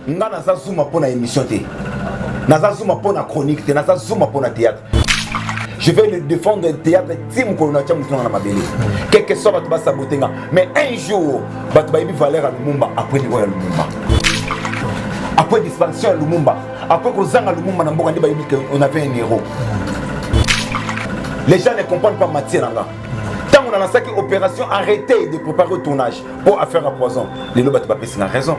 nga naza zuma pona émission te naza zuma pona chronique te naza zuma pona théâtre. Je vais le défendre le théâtre tim ko na tchamu na mabele quel que soit ba sabotenga mais un jour ba ba ibi valeur à Lumumba après niveau ya Lumumba après disparition à Lumumba après ko zanga Lumumba na mboka ndi ba ibi on avait un héros. Les gens ne comprennent pas matière là. Tant on a lancé une opération, arrêtez de préparer le tournage pour affaire à poison. Les lots battent pas c'est la raison.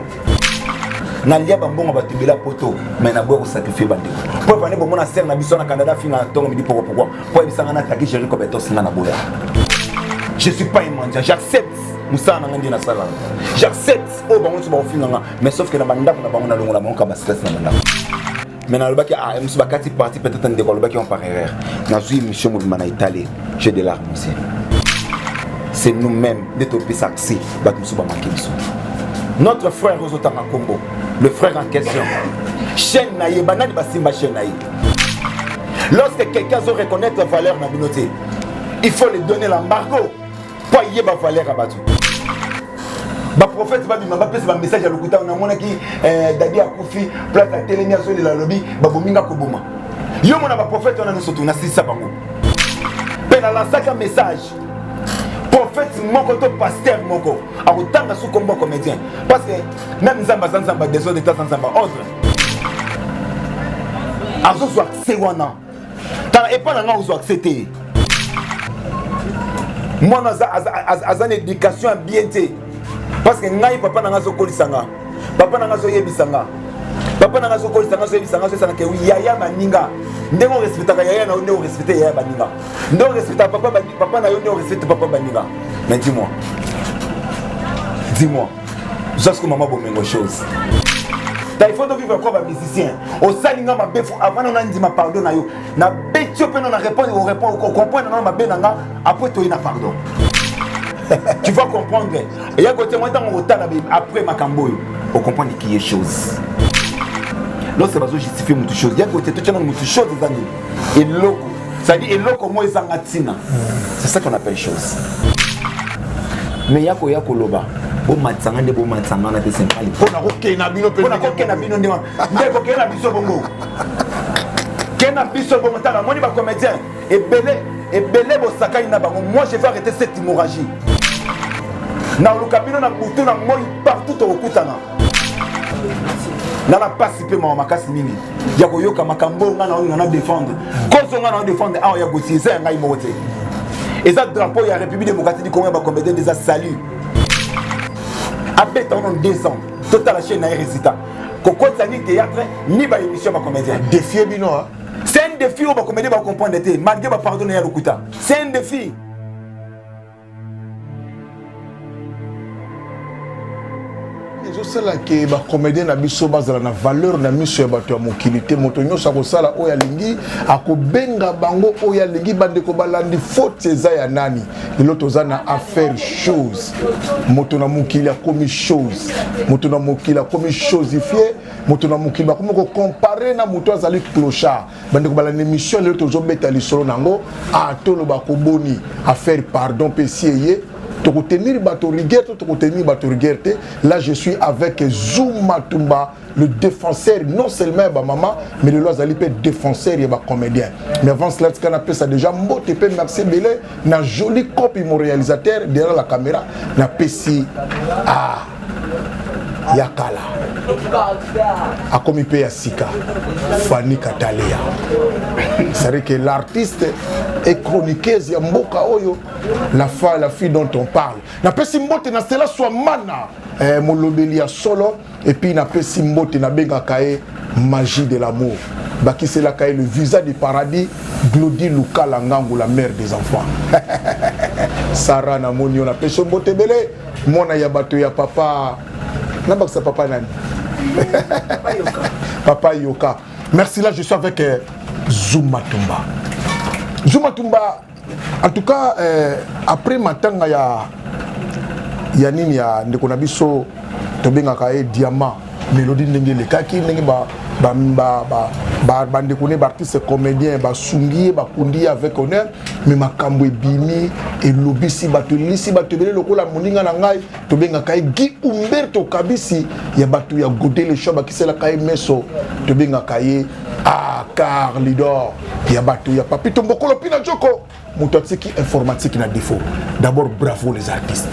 Nalia bambon va tuer la poteau, mais n'a pas sacrifié bandit. Pour venir pour mon affaire na biso na Canada fin à temps me dit pourquoi. Pour bisa na attaquer gérer comme étant na boya. Je suis pas un mendiant, j'accepte. Moussa na ngandi na sala. J'accepte au bon so ba fin nga, mais sauf que na banda na bango na longo la monka ba stress na banda. Maintenant le bac a monsieur bakati parti peut-être un décor le bac on par erreur. Na suis monsieur mouvement na Italie, j'ai des larmes aussi. C'est nous-mêmes d'étoper saxi bah nous sommes manqués ici. Notre frère Rosotama Combo, le frère en question, chaîne naïe, banane basimba chaîne naïe. Lorsque quelqu'un veut reconnaître la valeur de la communauté, il faut lui donner l'embargo pour y avoir valeur à battre. Le prophète va dire un message à l'Okuta, on a mon qui Dadi Akoufi, place à Télémia sur la lobby, Babominga Kobuma. Yo mon prophète, on a nous surtout, on a 6 sabango. Ben à la sac un message. Prophète moko to pasteur moko a autant de sous combat comédien parce que même Zamba des autres états Zamba ordre azo so accès wana tant et pas na ozo accepter moi na une éducation ambientée parce que ngai papa na ngazo kolisanga papa na ngazo yebisanga papa na ngazo kolisanga so yebisanga so sana ke yaya maninga ndemo respectaka yaya na ndemo respecter yaya baninga ndemo respecta papa na yo ndemo respecter papa baninga. Mais dis-moi jusqu'au moment où on chose il faut vivre comme un musicien au salinga ma befou avant on a dit ma pardon na yo na betio pe on a répondre on répond on comprend na ma benanga après toi il na pardon. Tu vas comprendre et ya côté moi dans mon temps après ma camboyo on comprend qui est chose. Lorsque bazo justifier mutu chose ya côté tout tchana mutu chose des années et loko ça dit et loko moi ezangatina c'est ça qu'on appelle chose. Mais yako loba bo matsanga nde bo matsanga na te sempali pona ko kena bino pe pona ko kena bino ndima ndeko kena biso bongo kena biso bongo tala moni ba comédien et belé bo sakai na bango. Moi je vais arrêter cette hémorragie na lukabino na butu na moi partout au kutana nana participer ma makasi mingi yako yoka makambo ngana na défendre kozo ngana défendre a ya gosiza ngai mote. Et ça drapeau il y a République démocratique du Congo va comédien déjà salut. Après on a 2 ans. Total la chaîne a résultat. Koko tani théâtre ni ba émission ba comédien. Défi bino. C'est un défi au ba comédien ba comprendre té. Malgré ba pardonner à l'Okuta. C'est un défi. Je sais là que les comédiens na biso bazala na valeur na miso ya bato ya mokili te moto nyonso akosala oyo alingi akobenga bango oyo alingi bandeko balandi faute eza ya nani lelo toza na affaire chose moto na mokili akomi chose moto na mokili akomi chosifié moto na mokili bakomi ko comparer na moto azali clochard bandeko balandi mission lelo tozobeta lisolo nango atolo bakoboni affaire pardon pesieye. Là, je suis avec Zuma Tumba, le défenseur, non seulement de maman, mais le Loazali peut défenseur et comédien. Mais avant cela, ce qu'on appelle ça déjà, Mbotepe, merci Belé, na joli copie mon réalisateur derrière la caméra, na Pessi, Yakala, Akomipe Yasika, Fanny Katalea. C'est-à-dire que l'artiste est chroniqueuse, Yamboka Oyo, la fille dont on parle. Na Pessi Mbote, na cela soit mana, Molobelia solo, et puis na Pessi Mbote, na Benga Kae, magie de l'amour. Baki c'est la Kae, le visa du paradis, Glody Luka Langangu, la mère des enfants. Sarah Namonio, na Pessi Mbote Bele, Mona Yabato ya papa. Nabaksa papa nani. Papa Yoka. Merci, là je suis avec Zuma Tumba. Zuma Tumba, en tout cas, après matanga ya nini ya ndeko na biso tobenga kae diamant mélodie ndenge le kaki ndenge bandekone artiste comédien basungi bakundi avec honneur mais makambo ebimi elobisi bato lisi bato ebele lokola moninga na ngai tobengaka ye Guy Umberto Kabisi ya bato ya Godé le show bakiselaka ye meso tobengaka ye Car Lidor ya bato ya Papito Mbokolo Pina Joko moto atiki informatique na défaut. D'abord bravo les artistes.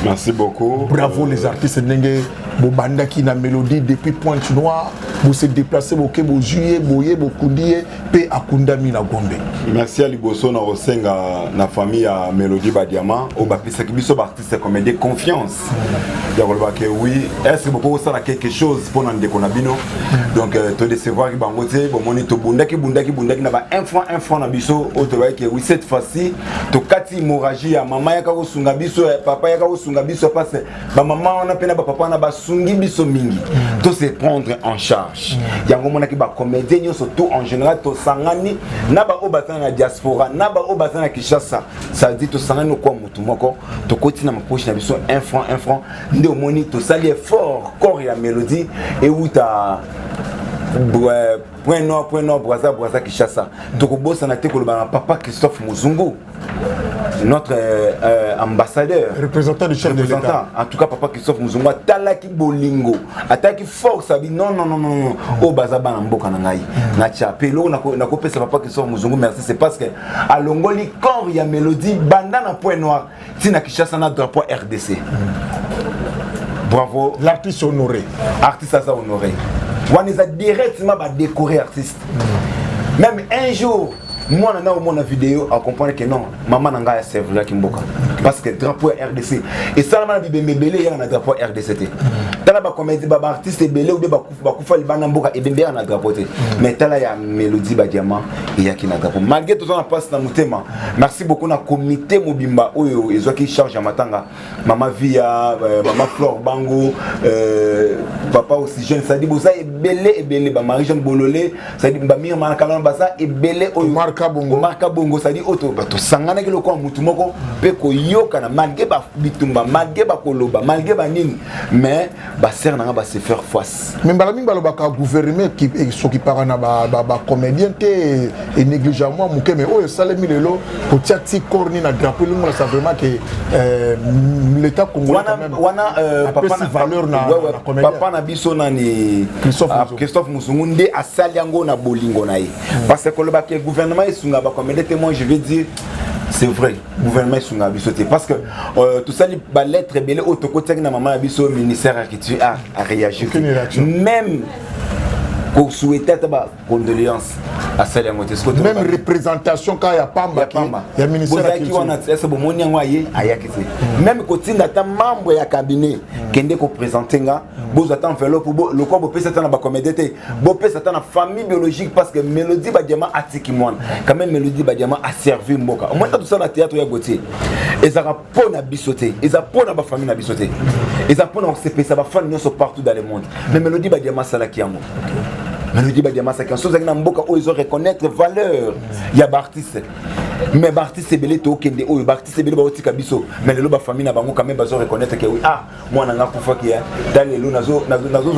Merci beaucoup. Bravo les artistes ndenge bobanda ki na mélodie depuis Pointe Noire, vous se déplacez boke bo juillet boye bokundie pe akundami na Gombe. Merci à Liboso na Rosenga na famille à Mélodie Badiama au bapisa ki biso artiste comme des confiance. Yakoloba que oui, est-ce que beaucoup ça quelque chose pour nan ndeko na bino. Donc te décevoir ki bangote bo moni to bundaki na ba 1 franc na biso o te que oui cette fois-ci to kati hémorragie ya mama yaka ko sunga biso papa yaka ko sunga biso parce ba maman on a pena ba papa na ba sungi biso mingi to se prendre en charge yango mona ki ba comédien surtout en général to sangani na ba obata na diaspora na ba obata na Kinshasa ça dit to sangani ko mutu moko to koti na mapoche na biso 1 franc nde omoni to sali effort corps ya mélodie et où ta point nord Brazza Kinshasa to ko bossa na te ko ba papa Christophe Muzungu notre ambassadeur, représentant du chef de l'État. En tout cas, papa Christophe Muzungu, talaki bolingo, ataki force, abi non, au bazaba n'amboka nangai. Na chapelo na kopé sa papa Christophe Muzungu, merci, c'est parce que à Longoli quand il y a mélodie, banda na point noir, tina Kinshasa na drapeau RDC. Bravo. L'artiste honoré. Artiste à ça honoré. On les a directement décoré artiste. Même un jour. Moi, on a vidéo à comprendre que non, maman n'a pas servi là Kimboka. Parce que drapeau RDC. Et ça, on a dit que il y a un drapeau RDC. T'as la comédie, bah artiste est belé ou bien bah koufa le banamboka et bien bien un drapeau. Mais t'as là il y a Mélodie Badiama et il y a qui n'a drapeau. Malgré tout ça, on passe dans mon thème. Merci beaucoup na comité Mobimba où ils ont qui charge à Matanga. Maman Via, maman Flore Bango, papa aussi jeune. Ça dit que ça est belé, bah Marie-Jeanne Bololé, ça dit bah Mire Manakalon Bassa est belé au Marca Bongo, ça dit auto bato sangana kilo kwa mutu moko pe ko yoka na malgré ba bitumba malgré ba koloba malgré ba nini mais ba ser na ba se faire face mais balami baloba ka gouvernement qui soki parana ba comédien te et négligemment muke mais oyo salemi lelo ko tiati corni na drapeau lu mona ça vraiment que l'état congolais quand même wana papa na valeur na comédien papa na biso nani Christophe Muzungu nde asali yango na bolingo na ye parce que koloba que gouvernement moi je vais dire c'est vrai gouvernement sunga bisoté parce que tout ça les lettres belé autocoté na maman biso ministère a réagi même pour souhaiter ta condoléances à celle à moté même représentation quand il y a Pamba il y a ministère qui on a c'est bon moni ngoye ayakité même côté ta membre ya cabinet kende ko présenter nga bozo attend enveloppe le corps peut ça na ba comédité bo peut ça na famille biologique parce que Mélodie Badiama atiki moi quand même Mélodie Badiama a servi mboka au moins tout ça na théâtre ya Gautier et ça rapporte na bisoté et ça pour na ba famille na bisoté et ça pour na CP ça va faire nous partout dans le monde mais Mélodie Badiama ça là qui amour Mélodie Badiama c'est quelque chose qui na mboka où ils ont reconnaître valeur il y a artiste mais artiste belé to kende o artiste belé ba otika biso mais le ba famille na bango quand même bazo reconnaître que oui ah moi na nga kufa ki dans les lots nazo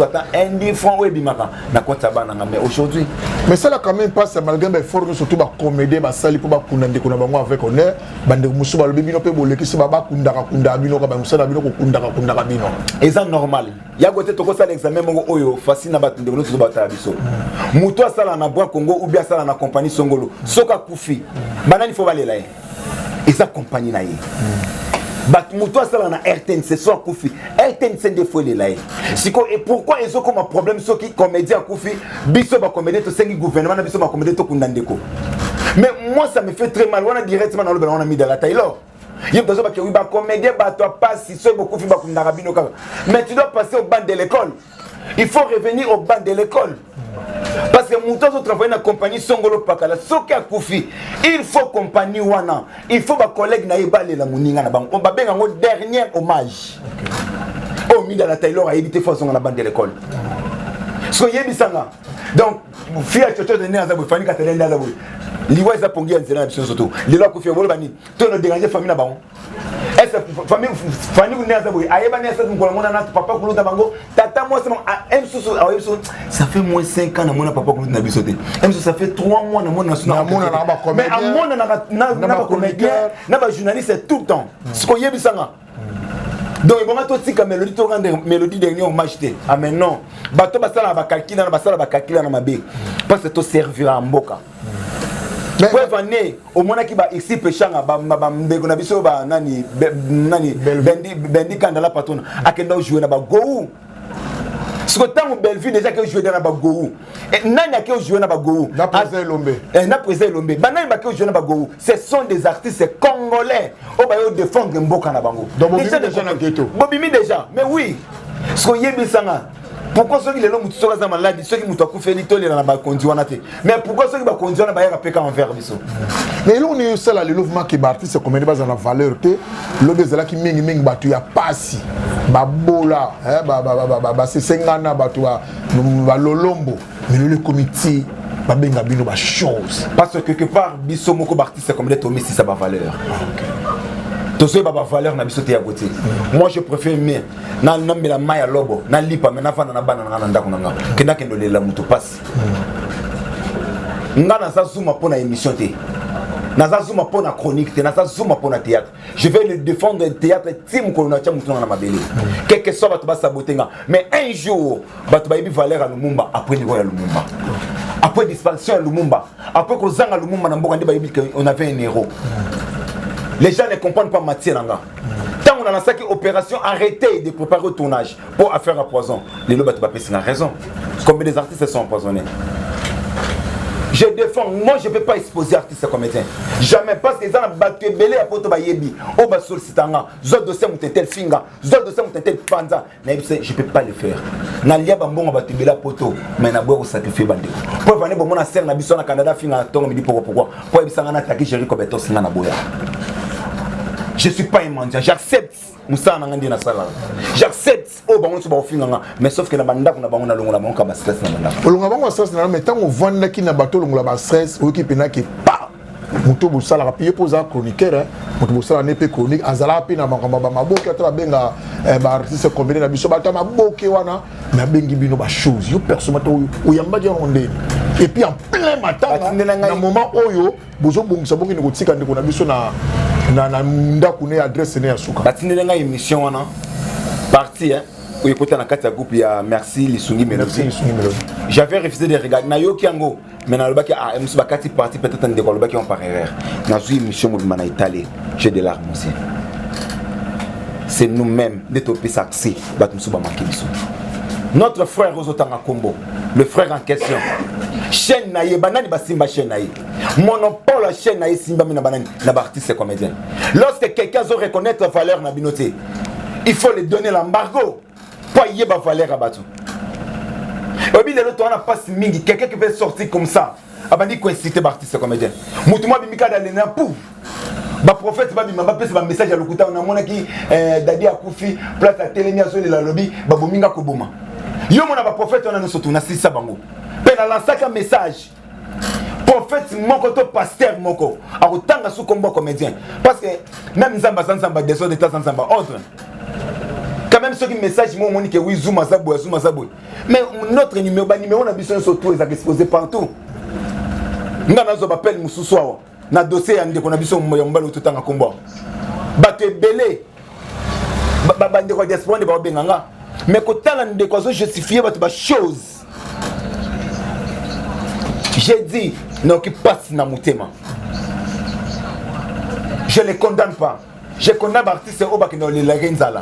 attend un différent ou bimaka na kota bana mais aujourd'hui mais ça là quand même passe malgré ben fort surtout ba comédie ba sali pour ba kunda ko na bango avec honneur bande musu ba lobi bino pe boleki si ba kunda bino ka ba musala bino ko kunda bino et ça normal ya gote to ko sala examen mongo oyo fasina ba tunde ko ba ta biso muto sala na bwa Congo ou bien sala na compagnie Songolo soka kufi banani faut aller là et ça compagnie là bat muto sala na RTNC soit kufi RTNC des fois là siko et pourquoi ils ont comme un problème ceux qui comédien kufi biso ba comédien to sengi gouvernement na biso ba comédien to kundandeko mais moi ça me fait très mal on a directement dans le on a mis dans la taille là il y a besoin que oui ba comédien ba toi pas si ceux beaucoup fi ba kundakabino ka mais tu dois passer au banc de l'école il faut revenir au banc de l'école. Parce que mon temps travaille dans la compagnie Songolo Pakala, Soka Koufi, il faut compagnie Wana, il faut ma collègue Naïba la Mouninga na banque. On va bien un dernier hommage. Au milieu de la Taylor a évité façon dans la bande de l'école. Soyez bisanga. Donc, fille à Chocho de Néazabou, Fanny Catalène d'Azabou. L'Iwa est à Pongi en Zéna, surtout. Les lois Koufi, Wolbani, tout le déranger famille là-bas. Est-ce famille famille vous n'êtes pas ayeba n'est ça mon papa kulu tabango tata moi ça fait moins 5 ans na mon papa kulu na bisoté ça fait 3 mois na mon national mais à mon na comédien na ba journaliste tout le temps ce qu'on yebisanga donc il va tout tika mélodie to rendre mélodie dernier on m'a acheté ah mais non bato basala ba calcula na mabe parce que to servira mboka. Preuve année au moins qui va ici péchanga ba ndeko na biso ba nani bendi kandala patona akenda jouer na ba go ce que tant Bellevue déjà que jouer dans la ba go et nani qui jouer na ba go na présent Lombe na présent Lombe ba nani ba qui jouer na ba go ce sont des artistes congolais au ba yo défendre mboka na bango donc déjà na ghetto bobimi déjà mais oui ce que yebisanga. Pourquoi ceux qui les longs sont dans malade, ceux qui m'ont fait l'itole dans la conduite mais pourquoi ceux qui vont conduire dans la péka en faire biso. Mais là on est seul à l'élèvement qui bâti c'est comme base dans la valeur que l'eau des là qui mingi batu ya pasi ba bola ba c'est sengana batu ba lolombo mais le comité ba benga bino ba chose parce que quelque part biso moko bâti c'est comme les tomber si ça ba valeur. Tout ça va valeur na bisoté à côté. Moi je préfère mieux na la maya lobo na lipa mais na fana na bana na ndako na nga kenda kendo le la muto passe. Nga na sa zuma pour na émission té. Na sa zuma pour na chronique té, na sa zuma pour na théâtre. Je vais le défendre le théâtre team ko na tia muto na mabele. Quelque soit bato ba saboter nga mais un jour bato ba yebi valeur à Lumumba après le royal Lumumba. Après disparition à Lumumba, après ko zanga Lumumba na mboka ndi ba yebi on avait un héros. Les gens ne comprennent pas Mathieu Nanga. Tant on a lancé une opération, arrêtez de préparer le tournage pour affaire à poison. Les lots c'est raison. Combien des artistes sont empoisonnés? Je défends, moi je ne peux pas exposer artistes comme comédiens. Jamais parce que les gens ont battu belé à poto bayebi. Au bas sur le sitanga. Zod dossier mon tel finga. Zod dossier mon tel panza. Je ne peux pas le faire. Nalia bambon a battu belé à poto. Mais n'a pas sacrifié bandé. Pour venir pour mon affaire na biso na Canada finga tongo me dit pourquoi. Pour y sanga na attaquer Jerry Kobeto singa na boya. Je ne suis pas un mendiant, j'accepte Moussa Nangandi na sala. J'accepte au bango so ba ofinganga mais sauf que na banda kuna bango na longola bango ka stress na banda. Longola bango stress na mais tant on vanda ki na bato longola ba stress o ki pena ki pa. Muto bo sala papier poser chroniqueur muto bo sala nepe chronique azala pe na bango ba maboki atala benga ba artiste combiné na biso bato maboki wana na bengi bino ba chose yo personne to o yamba dia onde. Et puis en plein matin na moment oyo bozo bongisa bongi ko tika ndeko na biso na ndakune adresse ne ya suka batindele nga émission wana parti hein où écouter na kati ya groupe ya merci Lisungi Melody j'avais refusé de regarder na yoki yango mais na lobaki ah MC bakati parti peut-être ndeko lobaki on par erreur na zui émission mo na Italie j'ai des larmes aussi c'est nous-mêmes de toper saxi batu suba makibiso notre frère Rosotanga Kombo le frère en question chaîne naïe banani basimba chaîne naïe monopole chaîne naïe simba mina banani na artiste comédien lorsque quelqu'un veut reconnaître valeur na binoté il faut lui donner l'embargo pour y ba valeur à batu obi le to na passe mingi quelqu'un qui veut sortir comme ça abandi ko inciter artiste comédien mutuma bimika dalena pouf ba prophète ba bimba ba pesa ba message à lokuta na mona ki dadi akufi place à télémia zo la lobby ba bominga ko boma yo mona ba prophète on a surtout na sisa bango pena lancaka message prophète moko to pasteur moko a otanga sous combo comédien parce que même nzamba sanzamba des autres états sanzamba ordre quand même ceux qui message moi monique oui zuma zabou mais notre numéro on a besoin surtout les exposé partout ngana zo appelle mususu na dossier ya ndeko na biso moyombalo tutanga kombo bato ebele ba ndeko diaspora de ba benganga mais ko tala ndeko zo justifier bato ba chose. J'ai dit, non, qui passe dans mon thème. Je ne les condamne pas. Je condamne l'artiste au bas qui ne les renzala.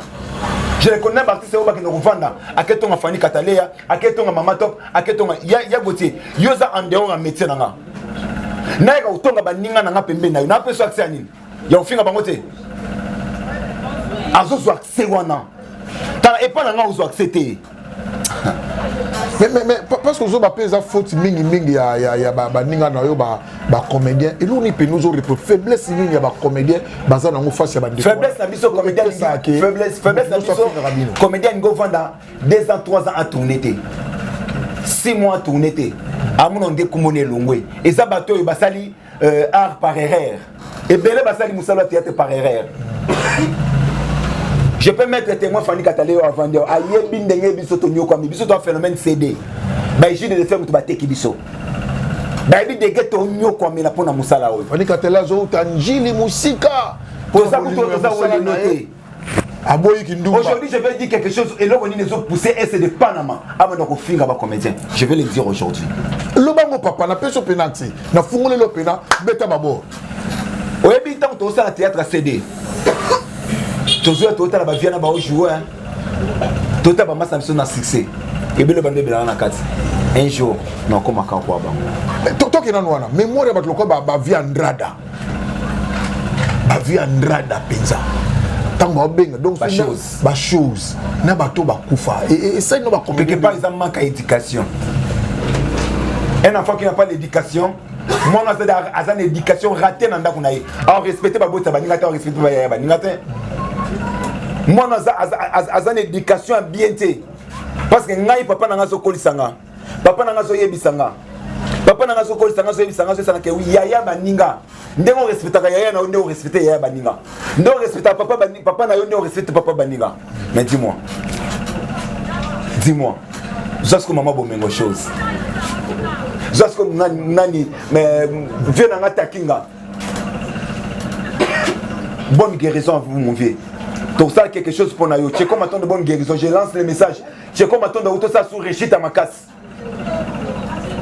Je les condamne l'artiste au bas qui ne revanda. À quel ton Fanny Cataléa, à quel ton Mama Top, à quel ton Yagotier. Yosa en dehors en métier. Naïga ou ton Baninga n'a pas pembe. N'a pas soit accès à Nil. Y'a au fin à Bangote. Azo soit accès wana. T'as pas n'a pas accepté. Mais parce que vous avez fait faute mingi ya ba ninga na yo ba comédien et l'on peut nous autres faiblesse ni ya ba comédien baza na face ya ba faiblesse na biso comédien faiblesse na biso comédien ngo vanda 2 ans 3 ans à tourner 6 mois à tourner amuno nde kumone longwe et ça bato yo basali art par erreur et belé basali musala théâtre par erreur Je peux mettre témoin Fanny Katalé avant de aïe bindenge biso to nyoko mi biso to phénomène CD. Ba iji de faire mutu bateki biso. Ba bi de geto nyoko mi la pona musala oyo. Fanny Katalé zo tanjili musika. Pour ça que toi ça va noter. Aujourd'hui, je vais dire quelque chose et là on les autres poussés et c'est de Panama. Avant de finir ba comédien. Je vais le dire aujourd'hui. Le bango papa na peso penalty. Na fungole lo pena beta babo. Oyebi tant to ça théâtre CD. Toujours tout à la viana ba jouer hein. Tout à ba massa na succès. Et bien le bande bela na kati. Un jour non comme aka kwa ba. Toto ke na wana mémoire ba loko ba viandrada. Ba viandrada penza. Tant ba benga donc ba chose na bato ba kufa et ça no ba quelque part ils manquent d'éducation. Un enfant qui n'a pas d'éducation, moi on a une éducation ratée dans ndako naïe. Alors respecter ba bota ba ningata respecter ba ningata. Moi on a une éducation bien té. Parce que ngai papa na ngaso kolisanga. Papa na ngaso yebisanga. Papa na ngaso kolisanga so yebisanga so sana ke yaya ba ninga. Ndeko respecter yaya na ndeko respecter yaya ba ninga. Ndeko respecter papa na yo ndeko respecter papa ba ninga. Mais dis-moi. Dis-moi. Jusqu'à maman bomengo chose. Jusqu'à nani mais viens na ngata kinga. Bonne guérison à vous mon vieux. Donc ça quelque chose pour nayo. Tu comme attendre de bonne guérison. Je lance le message. Tu comme attendre auto ça sur Réchita Makas.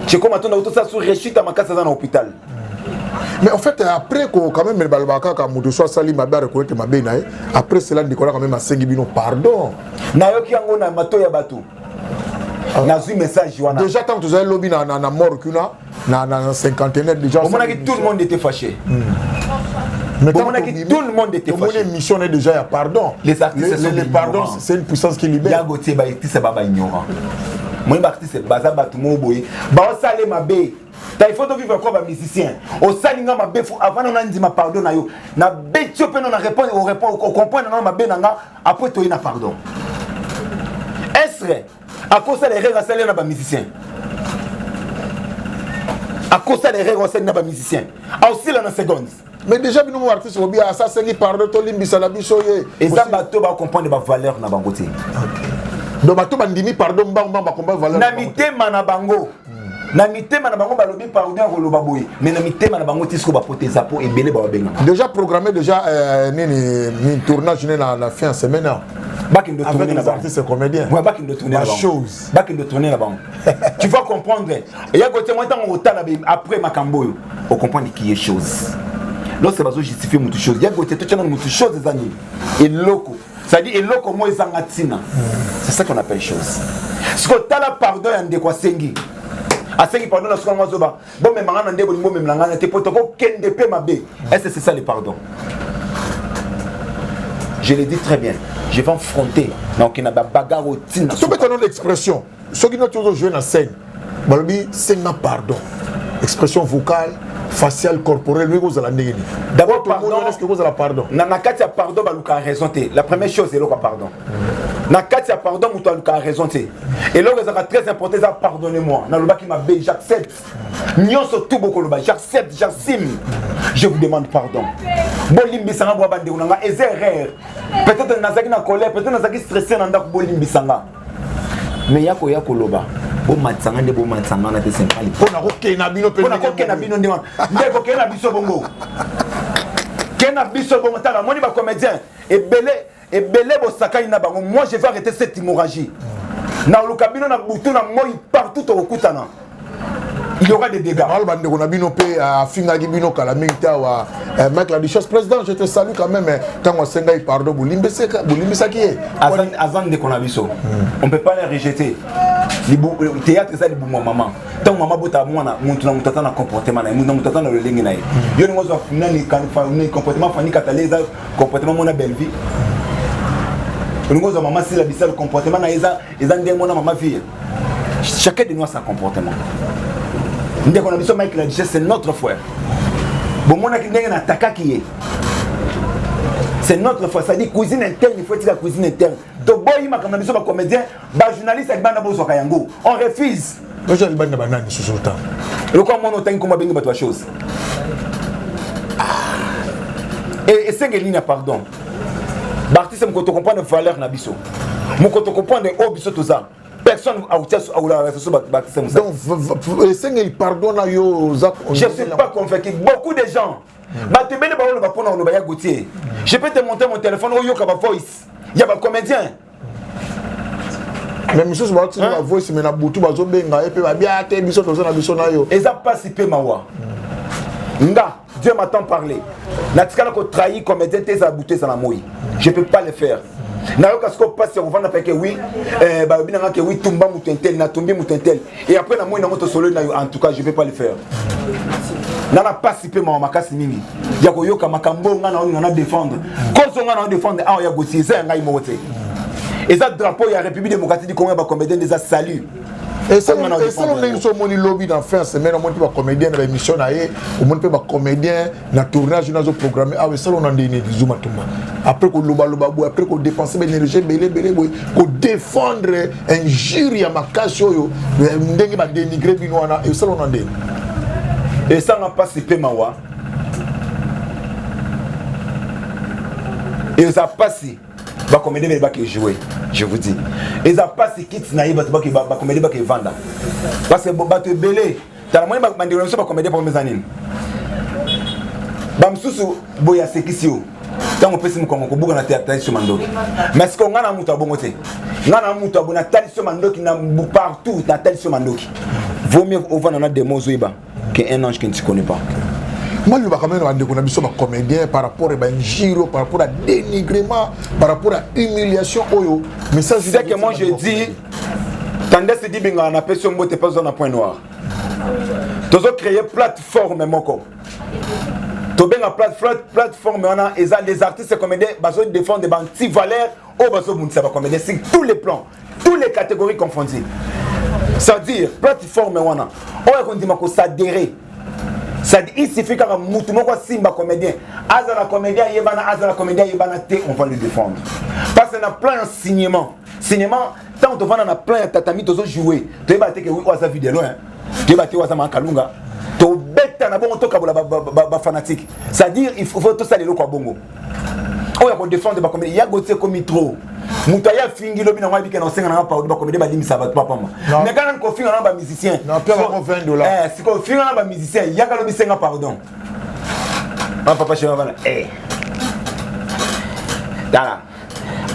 Tu comme attendre auto ça sur Réchita Makas dans l'hôpital. Mais en fait après quand même le balbaka quand mutu soit sali mabe reconnaître mabe na après cela Nicolas quand même a sengi bino pardon. Nayo ki yango na mato ya batu. Na zu message wana. Déjà tant que vous avez lobby na mort kuna na cinquantenaire déjà. Au moment que tout le monde était fâché. Mais tout le monde était fâché. Mon mission est déjà à pardon. Les artistes sont le pardon, c'est une puissance qui libère. Yago tie ba artiste baba ignorant. Moi artiste baza batu mo boye. Ba osale mabe. Il faut vivre comme un musicien. Au salinga mabe faut avant on dit ma pardon na yo. Na betio pe non répondre au comprendre non mabe nanga après to ina pardon. Est-ce à cause des règles à na ba musicien. À cause des règles à na ba musicien. Aussi la seconde. Mais déjà bino artiste obi à ça c'est pardon to limbisa la biso ye. Et ça bato ba comprendre ba valeur na bango te. Donc bato bandimi pardon ba comprendre valeur. Na mitema na bango. Na mitema na bango balobi pardon ko boye. Mais na mitema na bango tisko ba poteza po ebele ba benga. Déjà programmé déjà ni tournage na fin semaine. Bakin de tourner les artistes comédiens. Ouais, bakin de tourner la chose. Bakin de tourner là-bas. Tu vas comprendre. Et ya côté moi tant autant après Makambo, on comprend qui est chose. Lorsque bazo justifier mutu chose, ya côté tout tient mutu chose des années. Et loco. Ça dit et loco moi zangatina. C'est ça qu'on appelle chose. Ce que tu as la pardon en de quoi sengi. A sengi pardon na soka mazoba. Bon mais mangana ndebo limbo même langana te potoko kende pe mabe. Est-ce que c'est ça le pardon? Je le dis très bien. Je vais affronter. Donc, il y a des bagarres au tina. Tu peux donner l'expression. Ceux qui n'ont toujours joué dans la scène, c'est un pardon. Expression vocale, faciale, corporelle. D'abord, pardon. Est-ce que vous avez pardon? Nakatia pardon, bah, raison. La première chose, c'est le pardon. Nakatia pardon, tu as raison. Et là, c'est très important, pardonnez-moi. J'accepte. Nyon surtout beaucoup, j'accepte, j'assume. Je vous demande pardon. Bolimbi sanga bo bande unanga erreur. Peut-être nazaki na colère, peut-être nazaki stressé na ndako bolimbi sanga. Mais yako loba. Bo matsanga nde bo matsanga na te sempali. Pona ko kena bino pe. Pona ko kena bino ndi wana. Ndeko kena biso bongo. Kena biso bongo tala moni ba comédien. Ebele bo sakai na bango. Moi je vais arrêter cette hémorragie. Na lukabino na butu na moi partout au kutana. Il y aura des dégâts. On a bino pe à Fingagi bino kalamita wa mec la richesse président je te salue quand même quand on s'engaille pardon boulimbeseka boulimbesaki avant de qu'on a biso. On peut pas les rejeter. Le théâtre ça libu maman. Tant maman bota mwana muntu na mutata na comportement na muntu mutata na lelengi na ye. Yo ni ngozo nani kan fa ni comportement Fanny Katalé comportement mona belle vie. Yo ni ngozo maman si la bisa le comportement na eza ndé mona maman fille. Chacun de nous a son comportement. Dès qu'on a besoin de la richesse, c'est notre frère. Bon, mon c'est notre frère. Ça dit cuisine interne, il faut être la cuisine interne. Donc, boy, il a besoin de comédien, journaliste, on refuse. Moi, j'ai le ban de banane sur le temps. Le quoi, mon autant comme bien de chose. Et c'est que ligne, pardon. L'artiste me comprendre valeur na biso. Mo comprendre au biso tout ça. Personne a outé à la réflexion bâtisseur. Donc il pardonne à yo. Je ne suis pas convaincu. Beaucoup de gens. Je peux te montrer mon téléphone où il y a un voice. Il y a un comédien. Mais monsieur, c'est la voice, mais na boutou bazo benga et puis ba bien te biso to na biso na yo. Et ça passe pe mawa. Nga, Dieu m'attend parler. Na tikala ko trahi comédien te za bouté ça na moi. Je peux pas le faire. Na yo kasko passe on va na peke oui ba bina nga ke oui tumba mutentel na tumbi mutentel et après na moi na moto solo na yo en tout cas je peux pas le faire. Na na passe pe mawa makasi mingi. Ya ko yoka makambo nga na défendre. Kozo nga na défendre ah ya gosi ça nga imote. Et ça drapeau il y a République démocratique du Congo ba comédien des salut. Et ça on a une somoni lobby dans fin semaine on monte pas comédien dans l'émission na et on monte pas comédien na tournage dans un programme ah ça on a des Zuma Tumba après qu'on loba après qu'on dépenser l'énergie belé qu'on défendre injure à makasio yo ndenge ba dénigrer binwana et ça on a des et ça n'a pas si peu mawa et ça passe ba comédien ba qui jouer je vous dis et ça passe kits naï ba comédien ba qui vendre parce que ba te belé dans moi ba ndiro so ba comédien pour mes années ba msusu boya sekisio tant on peut se ko buga na théâtre sur mandoki mais ce qu'on a na mutu abongote ngana mutu abona tali sur mandoki na partout na tali sur mandoki vaut mieux au vendre na des mots zoiba qu'un ange qui ne se connaît pas. Moi, je vais quand même dire qu'on a besoin de comédien par rapport à giro, par rapport à dénigrement, par rapport à humiliation. Mais ça, c'est que moi je dis, tandis que dit on appelle sur mot pas dans un point noir. Tu as créé plateforme moko. Tu as plateforme on et les artistes comédiens besoin de défendre des anti-valeurs au besoin de comédien sur tous les plans, toutes les catégories confondues. Ça veut dire plateforme on a on dit qu'on s'adhérer. Ça dit, il suffit qu'un mouton simba comédien, azala comédien yebana te, on va le défendre. Parce qu'on a plein d'enseignements. Enseignement, tant on va dans plein de tatami, tu as joué. Tu vas te que oui, on a vu de loin. Tu vas te voir ça kalunga. Tu bête na bon toka ba fanatique. Ça dit, il faut tout ça les locaux bongo. On va défendre ba comédien, ya goté comme trop. Moutaya fingi lobi na mwa bike na senga na pa ba comédien ba limisa ba papa. Mais quand on confie na ba musicien. Non, pas $20. Si on confie na ba musicien, ya ka lobi senga pardon. Ah papa chez moi dala.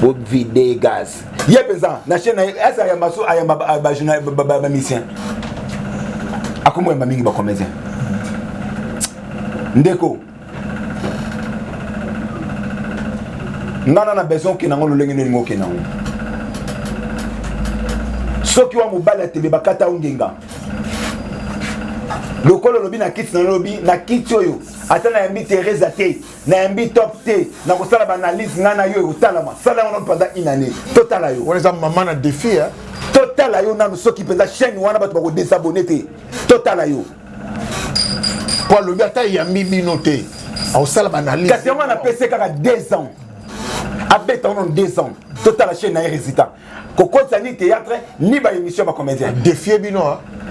Bo vide gaz. Yé pesa na chaîne esa ya maso ayamba ba journal ba musicien. Akomo ya mingi ba comédien. Ndeko. Nana na besoin que nango lolenge ni moke nango soki wa mobala tebe bakata ungenga lokolo lobi na kit na lobi na kit oyo ata na yambi Teresa te na yambi top te na ko sala ba analyse ngana yo utala ma sala on pendant une année total yo on les a maman na défi hein total yo na soki penda chaîne wana ba ko désabonner te total yo pour lobi ata yambi binoté au sala ba analyse kasi on a PC kaka 2 ans Abet on 2 ans. Total la chaîne n'a résultat. Koko ni théâtre ni ba émission ba comédien. Défi bino.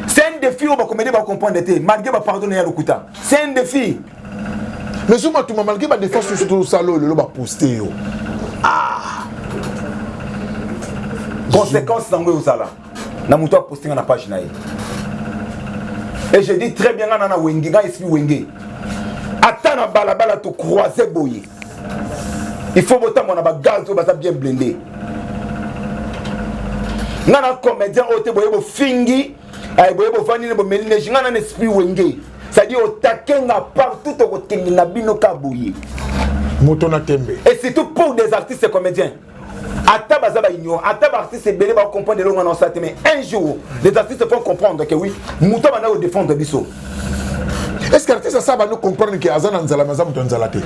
C'est un défi où ba comédien ba comprendre té malgré ba pardonner à l'okuta. C'est un défi. Mais souvent tout malgré ba défense sur tout salo le ba poster yo. Ah. Conséquence sangue au sala. Na muto poster na page na. Et je dis très bien na wengi ga esprit wengi. Attends na balabala to croiser boye. Il faut voter mon gaz bien blindé. Nana comédien ote boyebo fingi, ay boyebo vani ne bo meline ngana na esprit wenge. C'est-à-dire au takenga partout au côté na bino kabouye. Motona tembe. Et surtout pour des artistes comédiens. Ata bazaba ignorant, ata artiste belé va comprendre le ngana ça mais un jour les artistes vont comprendre que oui, muto bana au défendre biso. Est-ce que l'artiste ça va nous comprendre que azana nzala maza muto nzala te?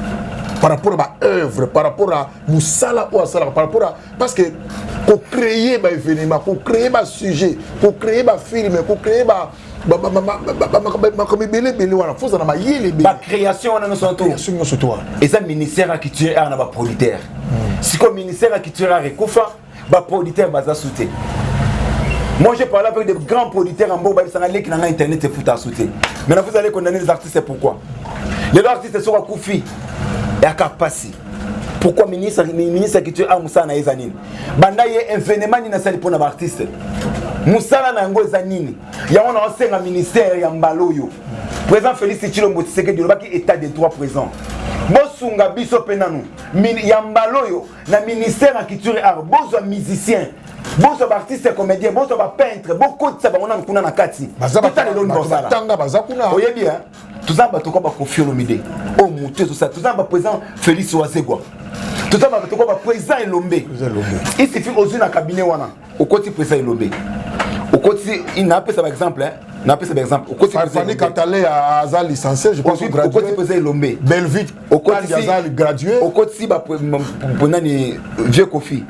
Par rapport à ma œuvre, par rapport à Moussala ou à Sala, par rapport à. Parce que pour créer un événement, pour créer un sujet, pour créer un film, pour créer la création, on a nos et ça, le ministère qui tue un producteur. Si le ministère qui tue un recoufa, le producteur va s'assouter. Moi, j'ai parlé avec des grands producteurs en Boba, qui sont allés qui n'ont internet et foutent à sauter. Maintenant, vous allez condamner les artistes, pourquoi? Les artistes sont à Koufi. Et à Kapassi. pourquoi ministre qui tu as Moussa na ezanine banda ye événement ni na sali pour na artiste Moussa na ngo ezanine ya on a senga ministère ya mbaloyo président Félix Tshilombo Tshisekedi lobaki état de droit présent bosunga biso penanu ya mbaloyo na ministère en culture et art bozo musicien bozo artiste comédien bozo peintre beaucoup de ça ba on kuna na kati tanga baza kuna oyebi hein tout ça ba toko ba confier l'omide au muté tout ça président Félix Ouazegwa tout ça ba toko ba président Elombe il suffit aux na cabinet wana au côté président Elombe au côté il n'a pas ça par exemple hein n'a pas ça par exemple au côté Fani Katale a Azal licencié je pense au côté président Elombe Belvite au côté Azal gradué au côté ba ponani vieux Kofi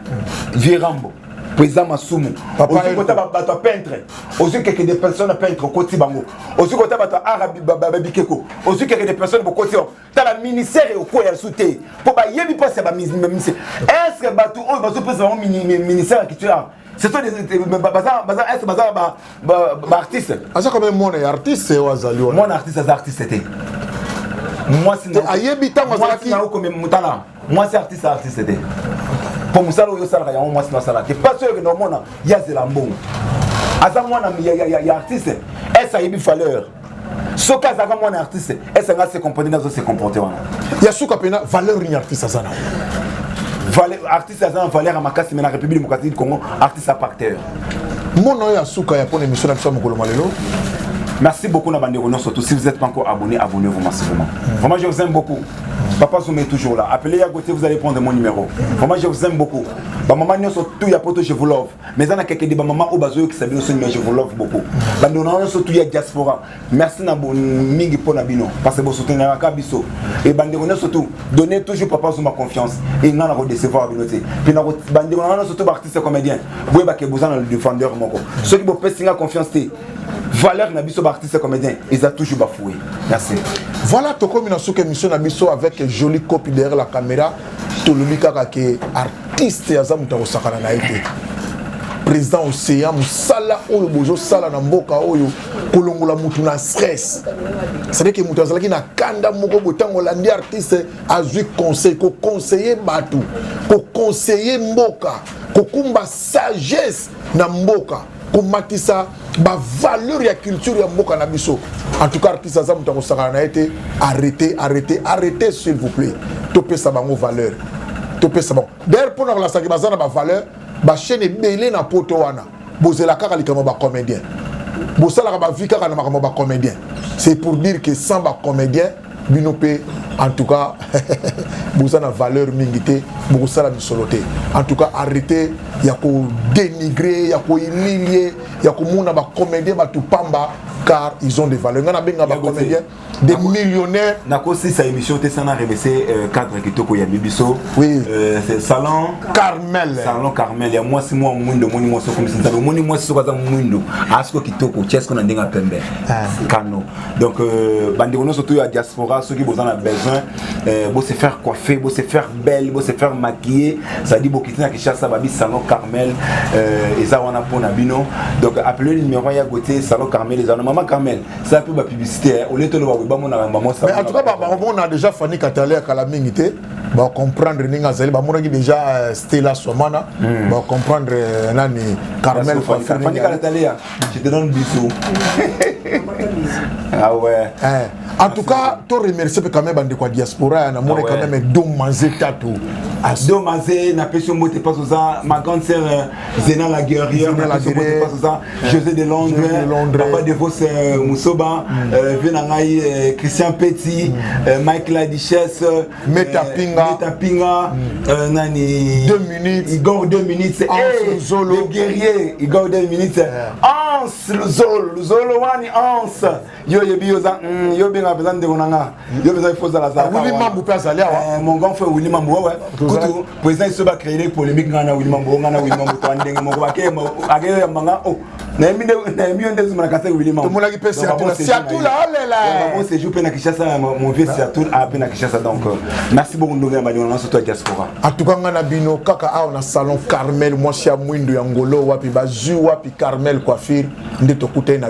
vieux Rambo président Masumu aussi côté bato peintre aussi quelques des personnes peintre au côté bango aussi côté bato arabe babikeko aussi quelques des personnes au côté ta la ministère au quoi elle souté pour ba yebi pas c'est ba ministère est-ce que bato o bato peut avoir ministère qui tu as c'est toi des bazar est-ce bazar ba artiste asa comme mon artiste wazali mon artiste c'était moi c'est ayebi tango zalaki comme mutala moi c'est artiste c'était pour musala yo sala ya moi c'est sala c'est pas sûr que normalement il y a zelambon asa moi ya artiste est ça yebi valeur ce cas ça comme un artiste est ça se comporter dans se comporter wana ya suka pena valeur ni artiste sana valeur artiste ça valeur à makasi mais la République démocratique du Congo artiste à parterre mon ya suka ya pour émission na biso mokolo malelo. Merci beaucoup Nabandero, surtout si vous n'êtes pas encore abonné, abonnez-vous massivement. Vraiment je vous aime beaucoup. Papa Zoumé est toujours là. Appelez à côté, vous allez prendre mon numéro. Vraiment je vous aime beaucoup. Maman surtout il y a poto je vous love. Mais il y a quelques débats maman au bazo qui savent mais je vous love beaucoup. Bandona surtout il y a diaspora. Merci na mingi pour Nabino parce que vous soutenez la Kabiso. Et Bandero surtout donnez toujours Papa Zoumé confiance et non la redecevoir Binoté. Puis Bandero surtout artiste comédien. Vous avez besoin de défendeur moko. Ceux qui vous pèsent confiance valeur nabiso artiste comédien ils ont toujours bafoué. Merci. Voilà to comme une souke émission nabiso avec jolie copie derrière la caméra to le mika que artiste ya zamu to sakana na été président océan musala oyo bozo sala na mboka oyo kolongola mutu na stress c'est dire que mutu azalaki na kanda moko botango landi artiste azui conseil ko conseiller batu ko conseiller mboka ko kumba sagesse na mboka ko matisa ba valeur ya culture ya mboka na biso. En tout cas artiste azamu to sakana na été arrêtez s'il vous plaît topé sa bango valeur topé sa bon d'ailleurs pour la saki bazana ba valeur ba chaîne belé na poto wana bozela kaka likamo ba comédien bosala ba vie kaka na makamo ba comédien c'est pour dire que sans ba comédien binopé en tout cas bozana valeur mingité bosala bisoloté en tout cas arrêtez ya ko dénigrer ya ko humilier ya ko muna ba comédien ba tupamba car ils ont des valeurs ngana benga ba comédien des millionnaires na ko si sa émission te sana reversé cadre kitoko ya bibiso oui c'est salon Carmel ya moi si moi mundo moni moi so comme ça moni moi so kaza mundo asko kitoko chesko na ndenga pembe kano donc bandeko surtout ya diaspora ceux qui besoin a besoin bo se faire coiffer bo se faire belle bo se faire maquiller ça dit bo kitina Kinshasa babi salon Carmel eza wana pona bino donc appelez le numéro ya goté salon Carmel les maman Carmel ça peut ba publicité au lieu de mais en tout cas on a déjà Fani Katale à Kalamingité va comprendre ninga zali ba monaki déjà Stella Somana va comprendre nani Carmel Fani Katale je te donne bisous ah ouais en tout cas to remercier quand même bande kwa diaspora na mone quand même Domanzé Tatou Domanzé na pession moté pas ça ma grande sœur Zena la guerrière na pession moté pas ça José de Londres papa de vos Moussoba Venangai Christian Petit Mike la Duchesse Metapinga nani 2 minutes Igor 2 minutes le guerrier Igor 2 minutes Ans le Zolo wani Ans yo yebi yo benga besoin de onanga yo besoin faut ça la ça Willy Mambo peut aller mon grand frère Willy Mambo ouais kutu président il se va créer des polémiques ngana Willy Mambo to ndenge moko bakeye agere manga oh na mi onde zuma kasa Willy Mambo to molaki pesa ya tout là olela bon c'est joue pena Kinshasa mon vieux c'est tout à pena Kinshasa donc merci beaucoup ndonga bani on surtout diaspora atukanga na bino kaka a na salon Carmel moi sia mwindo ya ngolo wapi bazu wapi Carmel coiffure nde to kutai na